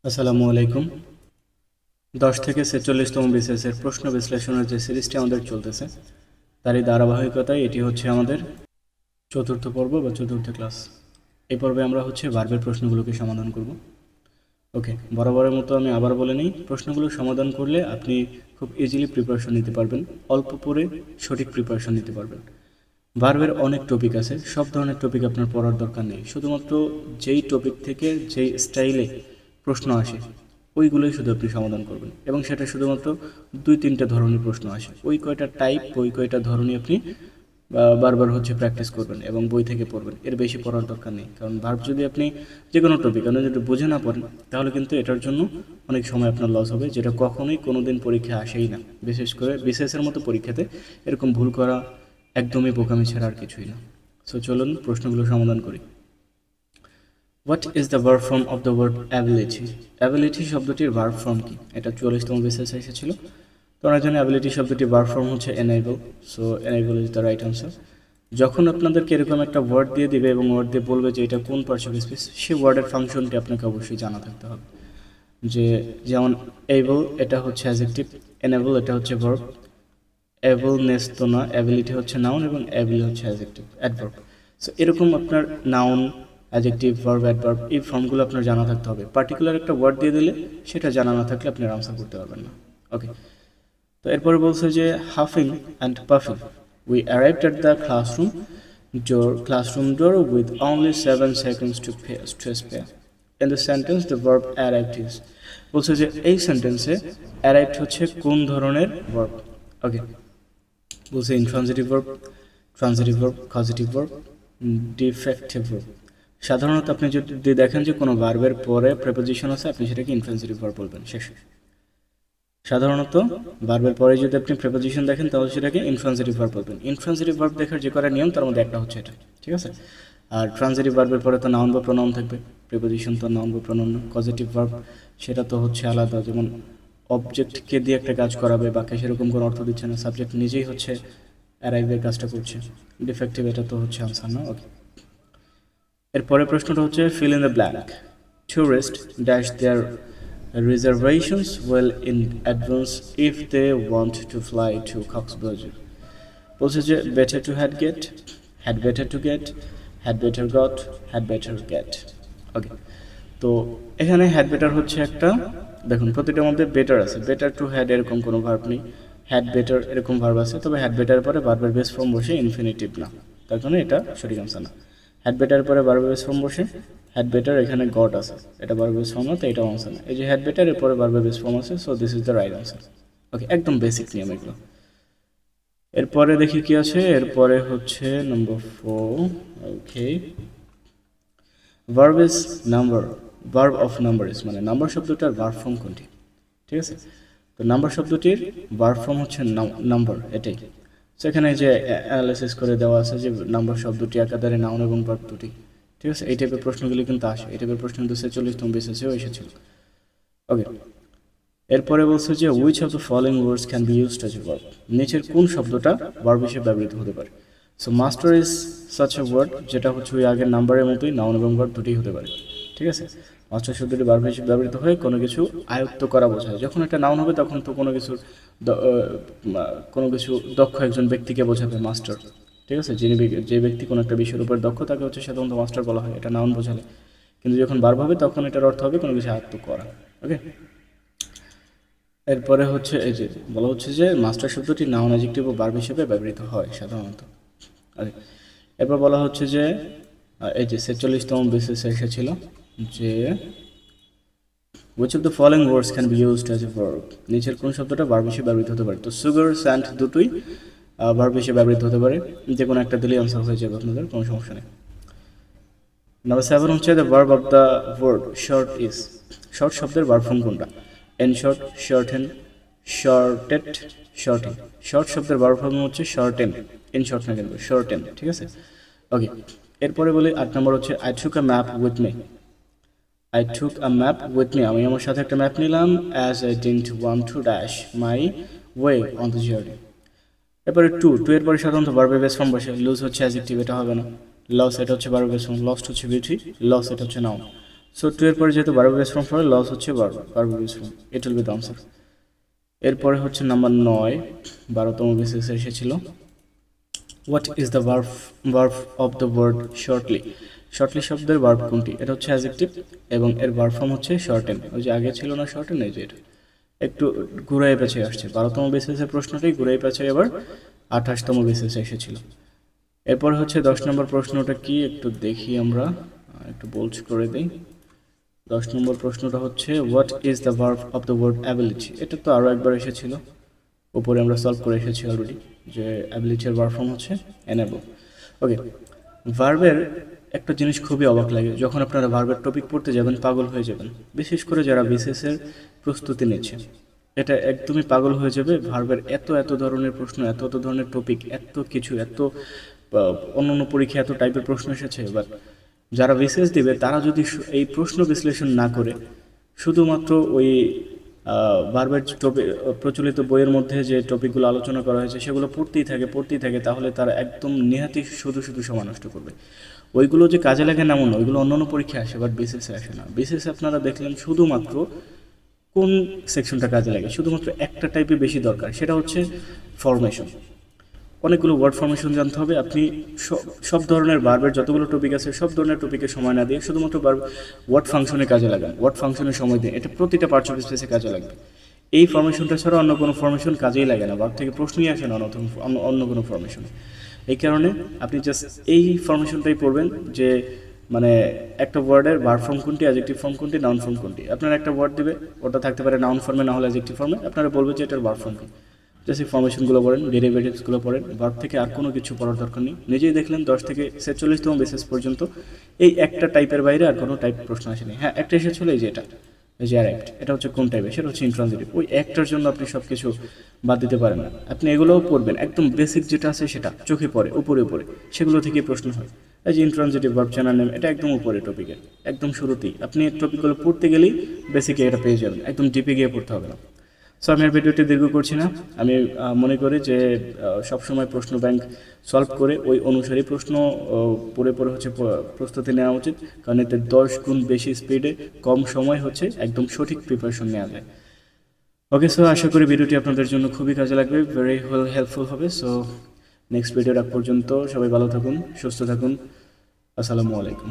আসসালামু আলাইকুম। 10 থেকে 46তম বিসিএসের প্রশ্ন বিশ্লেষণের যে সিরিজটি আমাদের চলতেছে তারই ধারাবাহিকতায় এটি হচ্ছে আমাদের চতুর্থ পর্ব বা চতুর্থ ক্লাস। এই পর্বে আমরা হচ্ছে ভার্বের প্রশ্নগুলোকে সমাধান করব। ওকে, বরাবরের মতো আমি আবার বলে নিই, প্রশ্নগুলো সমাধান করলে আপনি খুব ইজিলি প্রিপারেশন নিতে পারবেন, অল্প পড়ে সঠিক প্রিপারেশন নিতে পারবেন। ভার্বের অনেক টপিক আছে, সব ধরনের টপিক আপনার পড়ার দরকার নেই, শুধুমাত্র যেই টপিক থেকে যেই স্টাইলে প্রশ্ন আসে ওইগুলোই শুধু আপনি সমাধান করবেন, এবং সেটা শুধুমাত্র 2-3টা ধরনের প্রশ্ন আসে, ওই কয়টা টাইপ ওই কয়টা ধরনই আপনি বারবার হচ্ছে প্র্যাকটিস করবেন এবং বই থেকে পড়বেন, এর বেশি পড়ার দরকার নেই। কারণ ভার্ব যদি আপনি যে কোনো টপিক আপনি যদি বুঝে না পড়েন তাহলে কিন্তু এটার জন্য অনেক সময় আপনার লস হবে, যেটা কখনোই কোনো দিন পরীক্ষা আসেই না। বিশেষ করে বিসিএসের মতো পরীক্ষাতে এরকম ভুল করা একদমই বোকামি ছাড়া আর কিছুই না। সো চলুন প্রশ্নগুলো সমাধান করি। What is the verb form of the word ability? Ability শব্দটির ভার্ব ফর্ম কি? এটা 44তম বিসিএসে এসেছিল। তো আমরা জানি অ্যাবিলিটি শব্দটির ভার্ব ফর্ম হচ্ছে enable. So enable is the right answer. যখন আপনাদেরকে এরকম একটা ওয়ার্ড দিয়ে দিবে এবং ওয়ার্ড দিয়ে বলবে যে এটা কোন পার্টস স্পেস, সেই ওয়ার্ডের ফাংশনটি আপনাকে অবশ্যই জানা থাকতে হবে। যে যেমন এবল এটা হচ্ছে অ্যাডজেক্টিভ, এনেবল এটা হচ্ছে ভার্ব, এবলনেস তো না, অ্যাবিলিটি হচ্ছে নাউন এবং অ্যাবিল হচ্ছে অ্যাডজেক্টিভ অ্যাডভার্ব। সো এরকম আপনার নাউন, অ্যাডজেক্টিভ, ভার্ব, অ্যাডভার্ব এই ফর্মগুলো আপনার জানা থাকতে হবে। পার্টিকুলার একটা ওয়ার্ড দিয়ে দিলে সেটা জানা না থাকলে আপনি আনসার করতে পারবেন না। ওকে, তো এরপরে বলছে যে huffing and puffing, we arrived at the classroom door with only 7 seconds to spare. In the sentence the verb arrived is, বলছে যে এই সেন্টেন্সে arrived হচ্ছে কোন ধরনের verb? ওকে, বলছে intransitive verb, transitive verb, causative verb, defective verb. সাধারণত আপনি যদি দেখেন যে কোনো ভার্বের পরে প্রেপোজিশন আছে আপনি সেটাকে ইনট্রানজিটিভ ভার্ব বলবেন। শেষ। সাধারণত ভার্বের পরে যদি আপনি প্রেপোজিশন দেখেন তাহলে সেটাকে ইনট্রানজিটিভ ভার্ব বলবেন। ইনট্রানজিটিভ ভার্ব দেখার যে কটা নিয়ম তার মধ্যে একটা হচ্ছে এটা, ঠিক আছে? আর ট্রানজিটিভ ভার্বের পরে তো নাউন বা প্রোনাউন থাকবে, প্রেপোজিশন তো নাউন বা প্রোনাউন না। পজিটিভ ভার্ব সেটা তো হচ্ছে আলাদা, যেমন অবজেক্টকে দিয়ে একটা কাজ করাবে, বাকি সেরকম কোনো অর্থ দিচ্ছে না, সাবজেক্ট নিজেই হচ্ছে অ্যারাইভের কাজটা করছে। ডিফেক্টিভ এটা তো হচ্ছে আনসার না। ওকে, এরপরে প্রশ্নটা হচ্ছে fill in the blank. Tourist dash their reservations well in advance if they want to fly to Cox's বলছে যে better to had better to get, had better got, had better get। ওকে, তো এখানে had better হচ্ছে একটা, দেখুন প্রতিটার মধ্যে better আছে, better to had এরকম কোনো ভার্ব নেই, হ্যাড বেটার এরকম ভার্ব আছে, তবে হ্যাড বেটার পরে ভার্বের বেস ফর্ম বসে ইনফিনিটিভ না, তার জন্য এটা সঠিক আনসার না। হ্যাড বেটার পরে ভার্বের বেস ফর্ম বসে হ্যাড বেটার, এখানে গট আছে, এটা ভার্বের বেস ফর্ম না, তো এটাও আনসার না। এই যে হ্যাড বেটার এর পরে ভার্বের বেস ফর্ম আছে, so this is the right answer. Okay, একদম বেসিক নিয়ম এগুলো। এরপরে দেখি কি আছে, এরপরে হচ্ছে number 4। Okay, verb is number, verb of number is, মানে নাম্বার শব্দটার ভার্ব ফর্ম কোনটি? ঠিক আছে, তো নাম্বার শব্দটির ভার্ব ফর্ম হচ্ছে নাম্বার, এটাই। সেখানে যে অ্যানালাইসিস করে দেওয়া আছে যে নাম্বার শব্দটি একাধারে নাউন এবং ভার্ব দুটি, ঠিক আছে? এই টাইপের প্রশ্নগুলি কিন্তু আসে, এই টাইপের প্রশ্ন কিন্তু 46তম বিসিএসেও এসেছিল। ওকে, এরপরে বলছে যে which of the following words can be used as a verb, নিচের কোন শব্দটা ভার্ব হিসেবে ব্যবহৃত হতে পারে? So master is such a word, যেটা হচ্ছে ওই আগের নাম্বারের মতোই নাউন এবং ভার্ব দুটোই হতে পারে, ঠিক আছে? মাস্টার শব্দটি ভার্ব হিসেবে ব্যবহৃত হয় কোনো কিছু আয়ত্ত করা বোঝায়। যখন একটা নাউন হবে তখন তো কোনো কিছু দক্ষ একজন ব্যক্তিকে বোঝাবে মাস্টার, ঠিক আছে? যে ব্যক্তি কোনো একটা বিষয়ের উপর দক্ষ তাকে হচ্ছে সাধারণত মাস্টার বলা হয়, এটা নাউন বোঝালে। কিন্তু যখন ভার্ব হবে তখন এটার অর্থ হবে কোনো কিছু আয়ত্ত করা। ওকে, এরপরে হচ্ছে এই যে বলা হচ্ছে যে মাস্টার শব্দটি নাউন, অ্যাডজেক্টিভ ও ভার্ব হিসেবে ব্যবহৃত হয় সাধারণত। এরপর বলা হচ্ছে যে এই যে 46তম বিসিএসে এসেছিল যে which of the following words can be used as a verb, নিচের কোন শব্দটা ভার্ব হিসেবে ব্যবহৃত হতে পারে? তো সুগার, স্যান্ড দুটোই ভার্ব হিসেবে ব্যবহৃত হতে পারে, যে কোনো একটা দিলেই আনসার হয়ে যাবে আপনাদের, কোনো সমস্যা নেই। নাম্বার 7 হচ্ছে the verb of the word short is, short শব্দের ভার্ব ফর্ম কোনটা? In short, shorten, shorted, shorting. Short শব্দের ভার্ব ফর্ম হচ্ছে শর্টেন, ইন শর্ট না কিন্তু শর্টেন, ঠিক আছে? ওকে, এরপরে বলি 8 নম্বর হচ্ছে I took a map with me. I took a map with me, আমি আমার সাথে একটা ম্যাপ নিলাম, as I didn't want to dash my way on the journey। এরপরে টু এর পরে সাধারণত ভার্বের বেস ফর্ম বসে, লুজ হচ্ছে অ্যাডজেক্টিভ, এটা হবে না। লস এটা হচ্ছে ভার্বের বেস ফর্ম, লস্ট হচ্ছে বিউটি, লস এটা হচ্ছে নাউন। সো 2 এর পরে যেহেতু ভার্ব বেস ফর্ম পড়ে লস হচ্ছে verb base form, it will be the answer. এরপরে হচ্ছে নাম্বার 9 12তম বিসিএস এসেছিল, what is the verb of the word shortly. Shortly শব্দের ভার্ব কোনটি? এটা হচ্ছে অ্যাডজেক্টিভ এবং এর ভার্ব ফর্ম হচ্ছে শর্টেন। ওই যে আগে ছিল না শর্টেন, এই যে এটা একটু ঘুরাই পেঁচিয়ে আসছে। 12তম বিসিএসের প্রশ্নটাই ঘুরাই পেঁচিয়ে এবার 28তম বিসিএসে এসেছিল। এরপরে হচ্ছে 10 নম্বর প্রশ্নটা কি একটু দেখি আমরা, একটু বোল্ড করে দিই। 10 নম্বর প্রশ্নটা হচ্ছে what is the verb of the word ability. এটা তো আরও একবার এসেছিল, উপরে আমরা সলভ করে এসেছি অলরেডি, যে অ্যাবিলিটির ভার্ব ফর্ম হচ্ছে এনেবল। ওকে, ভার্বের একটা জিনিস খুবই অবাক লাগে, যখন আপনারা ভার্বের টপিক পড়তে যাবেন পাগল হয়ে যাবেন, বিশেষ করে যারা বিসিএসের প্রস্তুতি নিচ্ছে, এটা একদমই পাগল হয়ে যাবে। ভার্বের এত এত ধরনের প্রশ্ন, এত এত ধরনের টপিক, এত কিছু, এত অন্য পরীক্ষা এত টাইপের প্রশ্ন এসেছে। বাট যারা বিসিএস দিবে তারা যদি এই প্রশ্ন বিশ্লেষণ না করে শুধুমাত্র ওই ভার্বের প্রচলিত বইয়ের মধ্যে যে টপিকগুলো আলোচনা করা হয়েছে সেগুলো পড়তেই থাকে, তাহলে তারা একদম নেহাতি শুধু সময় নষ্ট করবে। ওইগুলো যে কাজে লাগে না মনে, ওইগুলো অন্যান্য পরীক্ষায় আসে, বাট বিসিএসে আসে না। বিসিএসে আপনারা দেখলেন শুধুমাত্র কোন সেকশনটা কাজে লাগে, শুধুমাত্র একটা টাইপে বেশি দরকার, সেটা হচ্ছে ফরমেশন। অনেকগুলো ওয়ার্ড ফরমেশন জানতে হবে। আপনি সব ধরনের ভার্বের যতগুলো টপিক আছে সব ধরনের টপিকে সময় না দিয়ে শুধুমাত্র ওয়ার্ড ফাংশনে কাজে লাগান, ওয়ার্ড ফাংশনের সময় দিন, এটা প্রতিটা পার্টস অফ স্পেসে কাজে লাগবে। এই ফরমেশনটা ছাড়া অন্য কোনো ফরমেশন কাজেই লাগে না, ভার্ব থেকে প্রশ্নই আসে না অন্য কোনো ফরমেশনে। এই কারণে আপনি জাস্ট এই ফরমেশনটাই পড়বেন, যে মানে একটা ওয়ার্ডের ভার্ব ফর্ম কোনটি, অ্যাডজেক্টিভ ফর্ম কোনটি, নাউন ফর্ম কোনটি। আপনার একটা ওয়ার্ড দিবে, ওটা থাকতে পারে নাউন ফর্মে, না হলে অ্যাডজেক্টিভ ফর্মে, আপনারা বলবে যে এটার ভার্ব ফর্ম কি। জাস্ট এই ফরমেশনগুলো পড়েন, ডেরিভেটিভসগুলো পড়েন, ভার্ব থেকে আর কোনো কিছু পড়ার দরকার নেই। নিজেই দেখলেন 10 থেকে 46তম বিসিএস পর্যন্ত এই একটা টাইপের বাইরে আর কোনো টাইপ প্রশ্ন আসেনি। হ্যাঁ, একটা এসেছিল, এই যে এটা, এই যে অ্যারাইভড, এটা হচ্ছে কোন টাইপের, সেটা হচ্ছে ইন্ট্রানজিটিভ। ওই একটার জন্য আপনি সব কিছু বাদ দিতে পারেন না। আপনি এগুলোও পড়বেন, একদম বেসিক যেটা আছে সেটা চোখে পড়ে, উপরে সেগুলো থেকে প্রশ্ন হয়। এই যে ইন্ট্রানজিটিভ ভার্ব চেনার নেম, এটা একদম উপরে টপিকের, একদম শুরুতেই। আপনি টপিকগুলো পড়তে গেলেই বেসিকে এটা পেয়ে যাবেন, একদম ডিপে গিয়ে পড়তে হবে না। সো আমি আর ভিডিওটি দীর্ঘ করছি না। আমি মনে করি যে সবসময় প্রশ্ন ব্যাংক সলভ করে ওই অনুসারী প্রশ্ন পড়ে হচ্ছে প্রস্তুতি নেওয়া উচিত, কারণ এতে 10 গুণ বেশি স্পিডে কম সময় হচ্ছে একদম সঠিক প্রিপারেশন নেওয়া যায়। ওকে, সো আশা করি ভিডিওটি আপনাদের জন্য খুবই কাজে লাগবে, ভেরি হেল্পফুল হবে। সো নেক্সট ভিডিওর আগ পর্যন্ত সবাই ভালো থাকুন, সুস্থ থাকুন। আসসালামু আলাইকুম।